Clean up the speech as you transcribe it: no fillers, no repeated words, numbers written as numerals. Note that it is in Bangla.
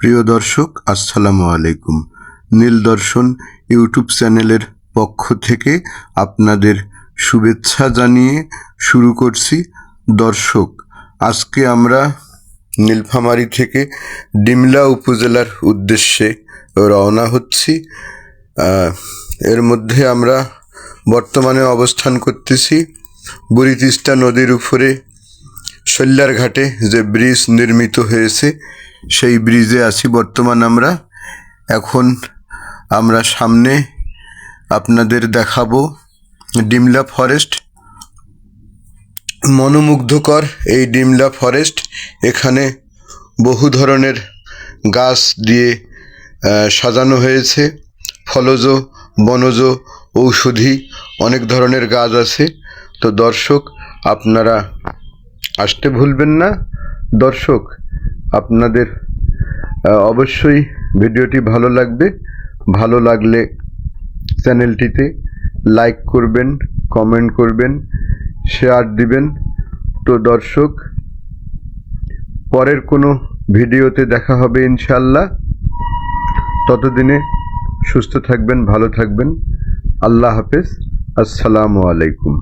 প্রিয় দর্শক, আসসালামু আলাইকুম। নীল দর্শন ইউটিউব চ্যানেলের পক্ষ থেকে আপনাদের শুভেচ্ছা জানিয়ে শুরু করছি। দর্শক, আজকে আমরা নীলফামারী থেকে ডিমলা উপজেলার উদ্দেশ্যে রওনা হচ্ছি। এর মধ্যে আমরা বর্তমানে অবস্থান করতেছি বুড়ি তিস্তা নদীর উপরে শৈলার ঘাটে যে ব্রিজ নির্মিত হয়েছে সেই ব্রিজে আছি বর্তমান আমরা। এখন আমরা সামনে আপনাদের দেখাবো ডিমলা ফরেস্ট। মনোমুগ্ধকর এই ডিমলা ফরেস্ট, এখানে বহু ধরনের গাছ দিয়ে সাজানো হয়েছে। ফলজ, বনজ, ঔষধি অনেক ধরনের গাছ আছে। তো দর্শক, আপনারা আসতে ভুলবেন না। দর্শক, আপনাদের অবশ্যই ভিডিওটি ভালো লাগবে। ভালো লাগলে চ্যানেলটিতে লাইক করবেন, কমেন্ট করবেন, শেয়ার দিবেন। তো দর্শক, পরের কোনো ভিডিওতে দেখা হবে ইনশাল্লাহ। ততদিনে সুস্থ থাকবেন, ভালো থাকবেন। আল্লাহ হাফেজ। আসসালামু আলাইকুম।